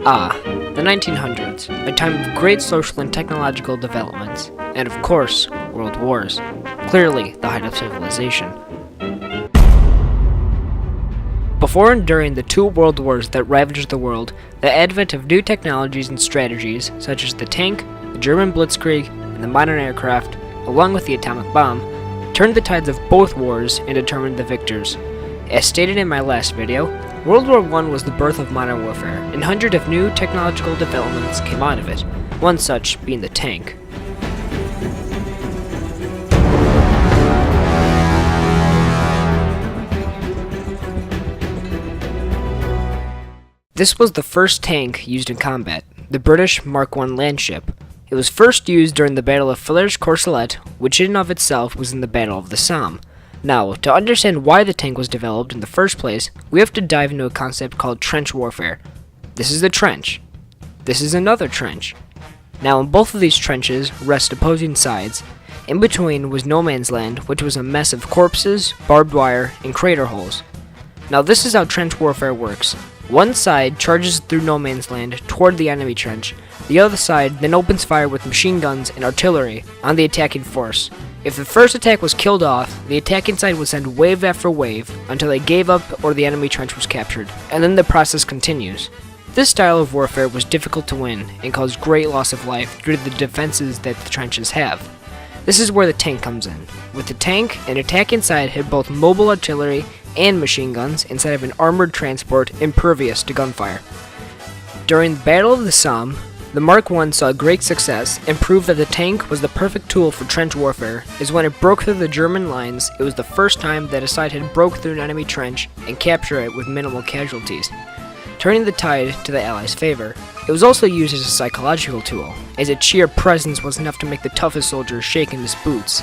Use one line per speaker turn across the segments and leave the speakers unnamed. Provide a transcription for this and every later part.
The 1900s, a time of great social and technological developments, and of course, world wars. Clearly, the height of civilization. Before and during the two world wars that ravaged the world, the advent of new technologies and strategies, such as the tank, the German Blitzkrieg, and the modern aircraft, along with the atomic bomb, turned the tides of both wars and determined the victors. As stated in my last video, World War I was the birth of modern warfare, and hundreds of new technological developments came out of it, one such being the tank. This was the first tank used in combat, the British Mark I landship. It was first used during the Battle of Villers-Courcelette, which in and of itself was in the Battle of the Somme. Now, to understand why the tank was developed in the first place, we have to dive into a concept called trench warfare. This is the trench. This is another trench. Now, in both of these trenches rest opposing sides. In between was no man's land, which was a mess of corpses, barbed wire, and crater holes. Now, this is how trench warfare works. One side charges through no man's land toward the enemy trench. The other side then opens fire with machine guns and artillery on the attacking force. If the first attack was killed off, the attacking side would send wave after wave until they gave up or the enemy trench was captured, and then the process continues. This style of warfare was difficult to win and caused great loss of life due to the defenses that the trenches have. This is where the tank comes in. With the tank, an attacking side had both mobile artillery and machine guns inside of an armored transport impervious to gunfire. During the Battle of the Somme, the Mark I saw great success and proved that the tank was the perfect tool for trench warfare, as when it broke through the German lines, it was the first time that a side had broke through an enemy trench and captured it with minimal casualties, turning the tide to the Allies' favor. It was also used as a psychological tool, as its sheer presence was enough to make the toughest soldier shake in his boots.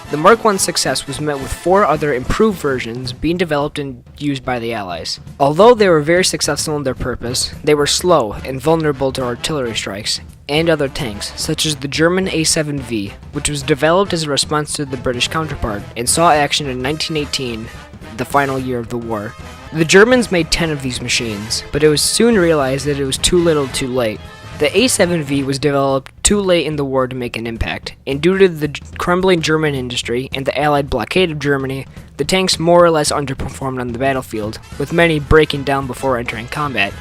The Mark I's success was met with 4 other improved versions being developed and used by the Allies. Although they were very successful in their purpose, they were slow and vulnerable to artillery strikes and other tanks, such as the German A7V, which was developed as a response to the British counterpart and saw action in 1918, the final year of the war. The Germans made 10 of these machines, but it was soon realized that it was too little too late. The A7V was developed too late in the war to make an impact, and due to the crumbling German industry and the Allied blockade of Germany, the tanks more or less underperformed on the battlefield, with many breaking down before entering combat.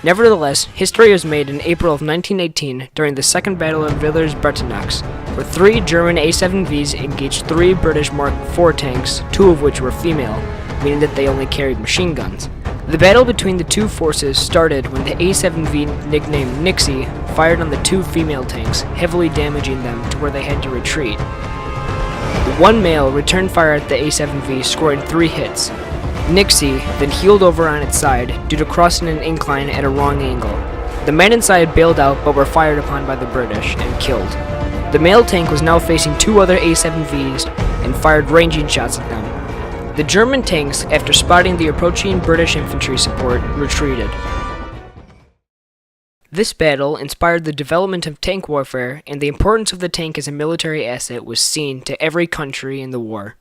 Nevertheless, history was made in April of 1918 during the Second Battle of Villers-Bretonneux, where 3 German A7Vs engaged 3 British Mark IV tanks, 2 of which were female, meaning that they only carried machine guns. The battle between the two forces started when the A7V, nicknamed Nixie, fired on the 2 female tanks, heavily damaging them to where they had to retreat. The 1 male returned fire at the A7V, scoring 3 hits. Nixie then heeled over on its side due to crossing an incline at a wrong angle. The men inside bailed out but were fired upon by the British and killed. The male tank was now facing 2 other A7Vs and fired ranging shots at them. The German tanks, after spotting the approaching British infantry support, retreated. This battle inspired the development of tank warfare, and the importance of the tank as a military asset was seen to every country in the war.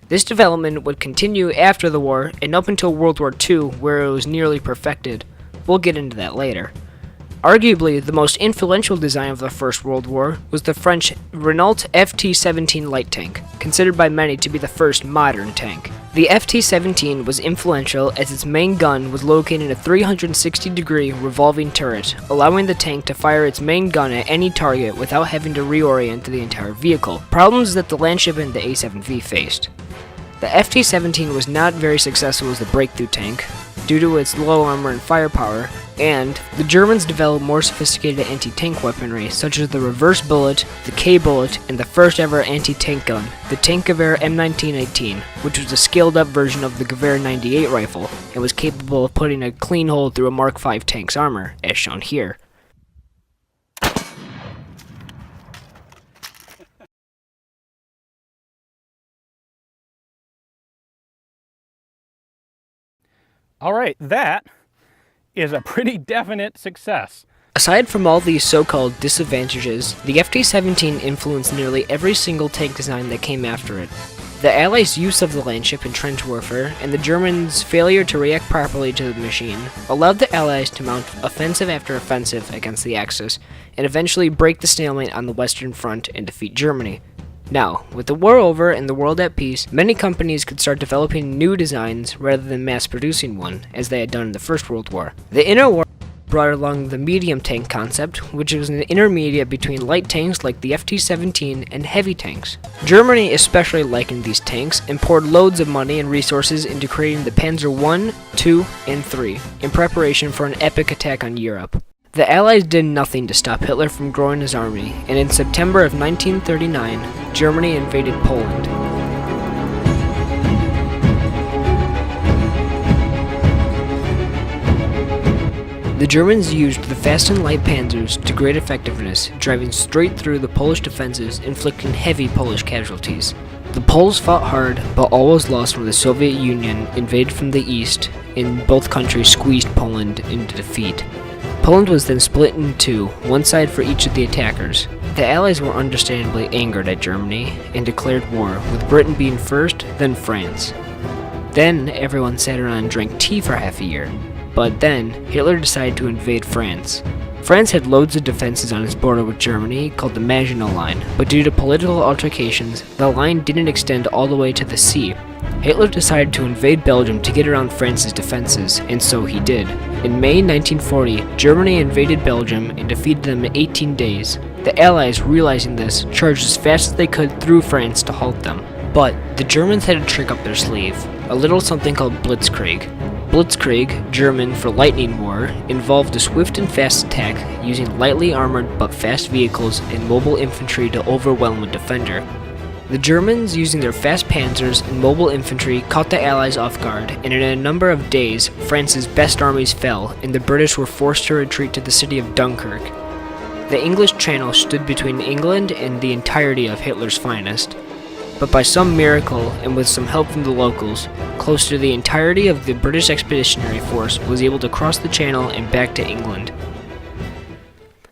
This development would continue after the war and up until World War II, where it was nearly perfected. We'll get into that later. Arguably, the most influential design of the First World War was the French Renault FT-17 light tank, considered by many to be the first modern tank. The FT-17 was influential as its main gun was located in a 360-degree revolving turret, allowing the tank to fire its main gun at any target without having to reorient the entire vehicle, problems that the landship and the A7V faced. The FT-17 was not very successful as a breakthrough tank, due to its low armor and firepower, and the Germans developed more sophisticated anti-tank weaponry, such as the reverse bullet, the K-bullet, and the first ever anti-tank gun, the Tankgewehr M1918, which was a scaled-up version of the Gewehr 98 rifle, and was capable of putting a clean hole through a Mark V tank's armor, as shown here.
All right, that is a pretty definite success.
Aside from all these so-called disadvantages, the FT-17 influenced nearly every single tank design that came after it. The Allies' use of the landship in trench warfare and the Germans' failure to react properly to the machine allowed the Allies to mount offensive after offensive against the Axis and eventually break the stalemate on the Western Front and defeat Germany. Now, with the war over and the world at peace, many companies could start developing new designs rather than mass producing one, as they had done in the First World War. The interwar brought along the medium tank concept, which was an intermediate between light tanks like the FT-17 and heavy tanks. Germany especially likened these tanks and poured loads of money and resources into creating the Panzer I, II, and III in preparation for an epic attack on Europe. The Allies did nothing to stop Hitler from growing his army, and in September of 1939, Germany invaded Poland. The Germans used the fast and light panzers to great effectiveness, driving straight through the Polish defenses, inflicting heavy Polish casualties. The Poles fought hard, but all was lost when the Soviet Union invaded from the east, and both countries squeezed Poland into defeat. Poland was then split in two, one side for each of the attackers. The Allies were understandably angered at Germany and declared war, with Britain being first, then France. Then everyone sat around and drank tea for half a year. But then, Hitler decided to invade France. France had loads of defenses on its border with Germany, called the Maginot Line, but due to political altercations, the line didn't extend all the way to the sea. Hitler decided to invade Belgium to get around France's defenses, and so he did. In May 1940, Germany invaded Belgium and defeated them in 18 days. The Allies, realizing this, charged as fast as they could through France to halt them. But the Germans had a trick up their sleeve, a little something called Blitzkrieg. Blitzkrieg, German for lightning war, involved a swift and fast attack using lightly armored but fast vehicles and mobile infantry to overwhelm a defender. The Germans, using their fast panzers and mobile infantry, caught the Allies off guard, and in a number of days, France's best armies fell, and the British were forced to retreat to the city of Dunkirk. The English Channel stood between England and the entirety of Hitler's finest. But by some miracle, and with some help from the locals, close to the entirety of the British Expeditionary Force was able to cross the Channel and back to England.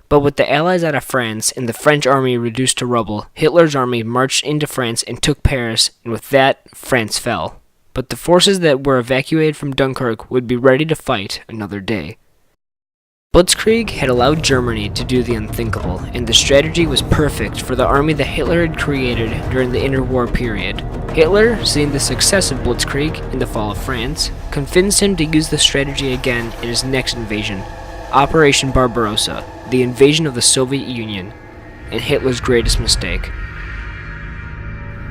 But with the Allies out of France and the French army reduced to rubble, Hitler's army marched into France and took Paris, and with that, France fell. But the forces that were evacuated from Dunkirk would be ready to fight another day. Blitzkrieg had allowed Germany to do the unthinkable, and the strategy was perfect for the army that Hitler had created during the interwar period. Hitler, seeing the success of Blitzkrieg in the fall of France, convinced him to use the strategy again in his next invasion, Operation Barbarossa, the invasion of the Soviet Union, and Hitler's greatest mistake.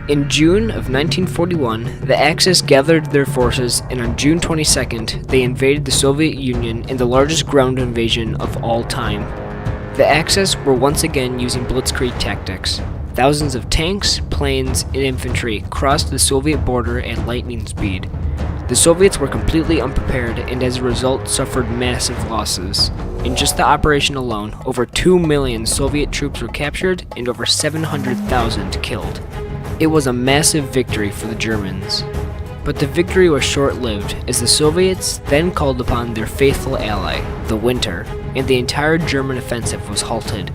In June of 1941, the Axis gathered their forces, and on June 22nd, they invaded the Soviet Union in the largest ground invasion of all time. The Axis were once again using Blitzkrieg tactics. Thousands of tanks, planes, and infantry crossed the Soviet border at lightning speed. The Soviets were completely unprepared and as a result suffered massive losses. In just the operation alone, over 2 million Soviet troops were captured and over 700,000 killed. It was a massive victory for the Germans. But the victory was short-lived, as the Soviets then called upon their faithful ally, the Winter, and the entire German offensive was halted.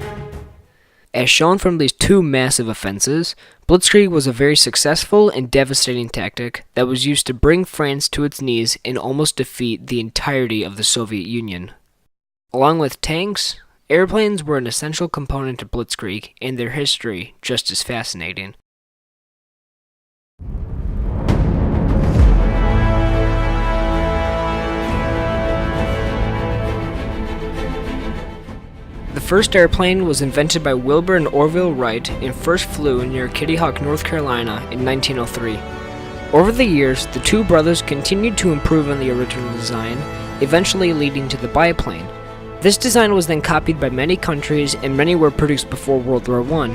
As shown from these two massive offensives, Blitzkrieg was a very successful and devastating tactic that was used to bring France to its knees and almost defeat the entirety of the Soviet Union. Along with tanks, airplanes were an essential component of Blitzkrieg, and their history just as fascinating. The first airplane was invented by Wilbur and Orville Wright and first flew near Kitty Hawk, North Carolina in 1903. Over the years, the two brothers continued to improve on the original design, eventually leading to the biplane. This design was then copied by many countries and many were produced before World War I.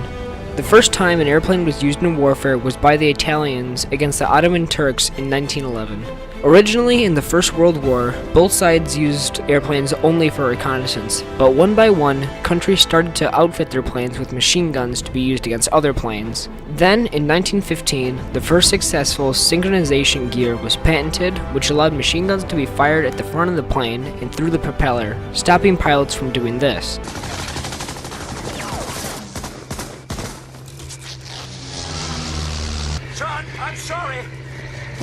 The first time an airplane was used in warfare was by the Italians against the Ottoman Turks in 1911. Originally, in the First World War, both sides used airplanes only for reconnaissance, but one by one, countries started to outfit their planes with machine guns to be used against other planes. Then, in 1915, the first successful synchronization gear was patented, which allowed machine guns to be fired at the front of the plane and through the propeller, stopping pilots from doing this.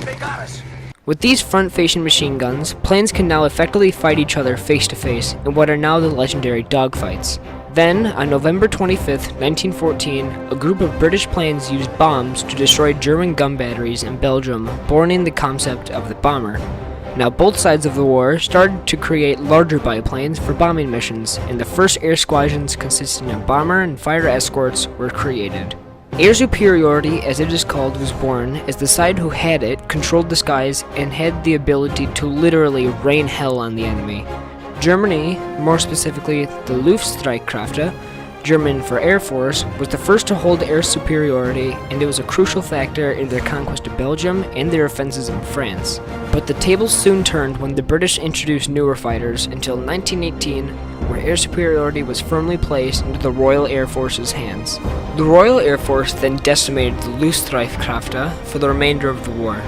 They got us.
With these front-facing machine guns, planes can now effectively fight each other face-to-face in what are now the legendary dogfights. Then, on November 25th, 1914, a group of British planes used bombs to destroy German gun batteries in Belgium, born in the concept of the bomber. Now both sides of the war started to create larger biplanes for bombing missions, and the first air squadrons consisting of bomber and fighter escorts were created. Air superiority, as it is called, was born as the side who had it controlled the skies and had the ability to literally rain hell on the enemy. Germany, more specifically the Luftstreitkräfte, German for Air Force, was the first to hold air superiority, and it was a crucial factor in their conquest of Belgium and their offenses in France. But the tables soon turned when the British introduced newer fighters until 1918, where air superiority was firmly placed into the Royal Air Force's hands. The Royal Air Force then decimated the Luftstreitkräfte for the remainder of the war.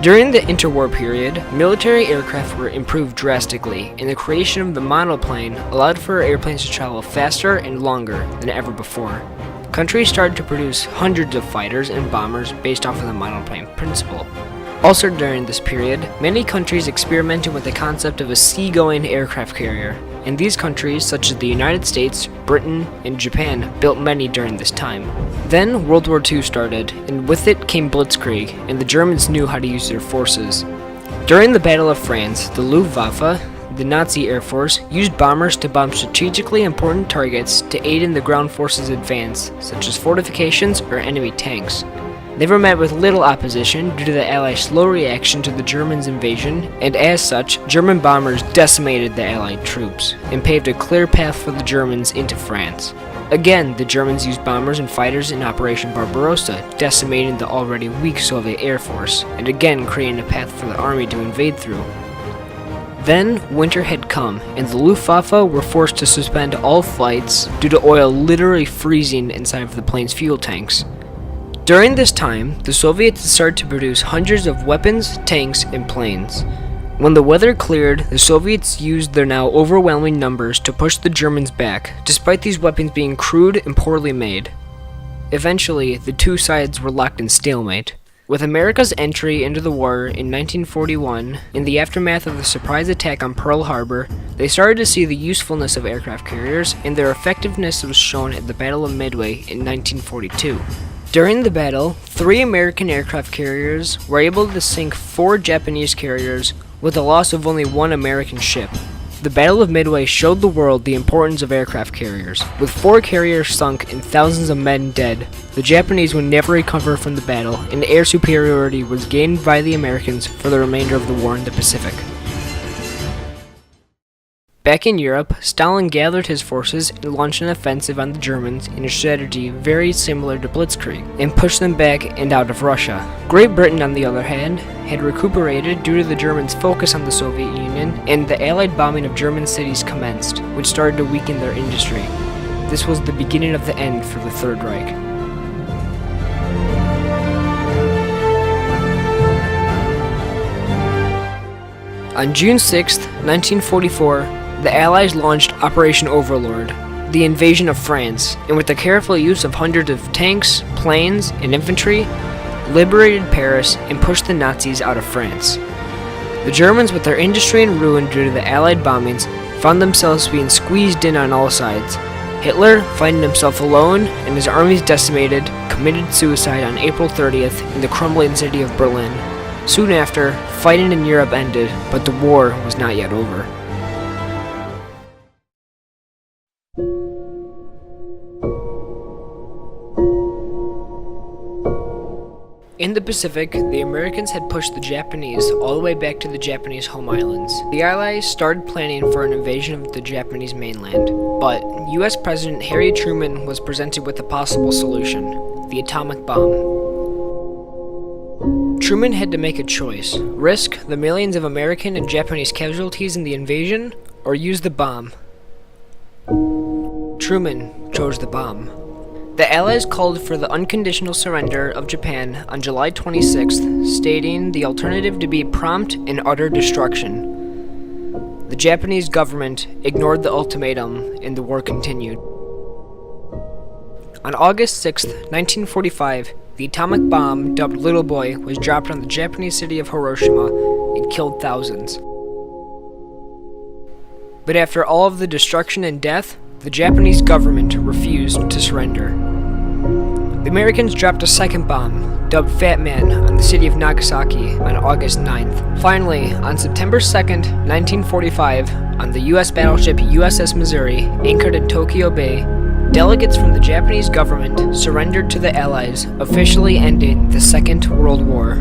During the interwar period, military aircraft were improved drastically, and the creation of the monoplane allowed for airplanes to travel faster and longer than ever before. Countries started to produce hundreds of fighters and bombers based off of the monoplane principle. Also during this period, many countries experimented with the concept of a sea-going aircraft carrier, and these countries, such as the United States, Britain, and Japan, built many during this time. Then World War II started, and with it came Blitzkrieg, and the Germans knew how to use their forces. During the Battle of France, the Luftwaffe, the Nazi Air Force, used bombers to bomb strategically important targets to aid in the ground forces' advance, such as fortifications or enemy tanks. They were met with little opposition due to the Allies' slow reaction to the Germans' invasion, and as such, German bombers decimated the Allied troops and paved a clear path for the Germans into France. Again, the Germans used bombers and fighters in Operation Barbarossa, decimating the already weak Soviet Air Force, and again creating a path for the army to invade through. Then, winter had come, and the Luftwaffe were forced to suspend all flights due to oil literally freezing inside of the plane's fuel tanks. During this time, the Soviets started to produce hundreds of weapons, tanks, and planes. When the weather cleared, the Soviets used their now overwhelming numbers to push the Germans back, despite these weapons being crude and poorly made. Eventually, the two sides were locked in stalemate. With America's entry into the war in 1941, in the aftermath of the surprise attack on Pearl Harbor, they started to see the usefulness of aircraft carriers, and their effectiveness was shown at the Battle of Midway in 1942. During the battle, 3 American aircraft carriers were able to sink 4 Japanese carriers with the loss of only 1 American ship. The Battle of Midway showed the world the importance of aircraft carriers. With 4 carriers sunk and thousands of men dead, the Japanese would never recover from the battle, and air superiority was gained by the Americans for the remainder of the war in the Pacific. Back in Europe, Stalin gathered his forces and launched an offensive on the Germans in a strategy very similar to Blitzkrieg, and pushed them back and out of Russia. Great Britain, on the other hand, had recuperated due to the Germans' focus on the Soviet Union, and the Allied bombing of German cities commenced, which started to weaken their industry. This was the beginning of the end for the Third Reich. On June 6, 1944, the Allies launched Operation Overlord, the invasion of France, and with the careful use of hundreds of tanks, planes, and infantry, liberated Paris and pushed the Nazis out of France. The Germans, with their industry in ruin due to the Allied bombings, found themselves being squeezed in on all sides. Hitler, finding himself alone and his armies decimated, committed suicide on April 30th in the crumbling city of Berlin. Soon after, fighting in Europe ended, but the war was not yet over. In the Pacific, the Americans had pushed the Japanese all the way back to the Japanese home islands. The Allies started planning for an invasion of the Japanese mainland, but US President Harry Truman was presented with a possible solution: the atomic bomb. Truman had to make a choice: risk the millions of American and Japanese casualties in the invasion, or use the bomb. Truman chose the bomb. The Allies called for the unconditional surrender of Japan on July 26th, stating the alternative to be prompt and utter destruction. The Japanese government ignored the ultimatum, and the war continued. On August 6th, 1945, the atomic bomb, dubbed Little Boy, was dropped on the Japanese city of Hiroshima and killed thousands. But after all of the destruction and death, the Japanese government refused to surrender. The Americans dropped a second bomb, dubbed Fat Man, on the city of Nagasaki on August 9th. Finally, on September 2nd, 1945, on the U.S. battleship USS Missouri, anchored in Tokyo Bay, delegates from the Japanese government surrendered to the Allies, officially ending the Second World War.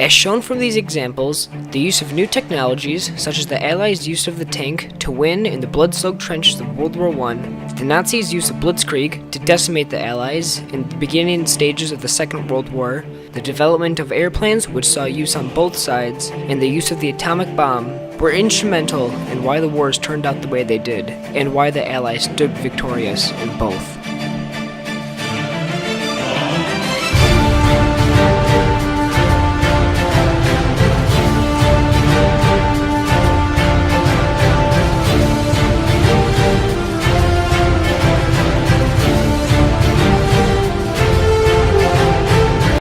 As shown from these examples, the use of new technologies, such as the Allies' use of the tank to win in the blood-soaked trenches of World War I, the Nazis' use of Blitzkrieg to decimate the Allies in the beginning stages of the Second World War, the development of airplanes which saw use on both sides, and the use of the atomic bomb were instrumental in why the wars turned out the way they did, and why the Allies stood victorious in both.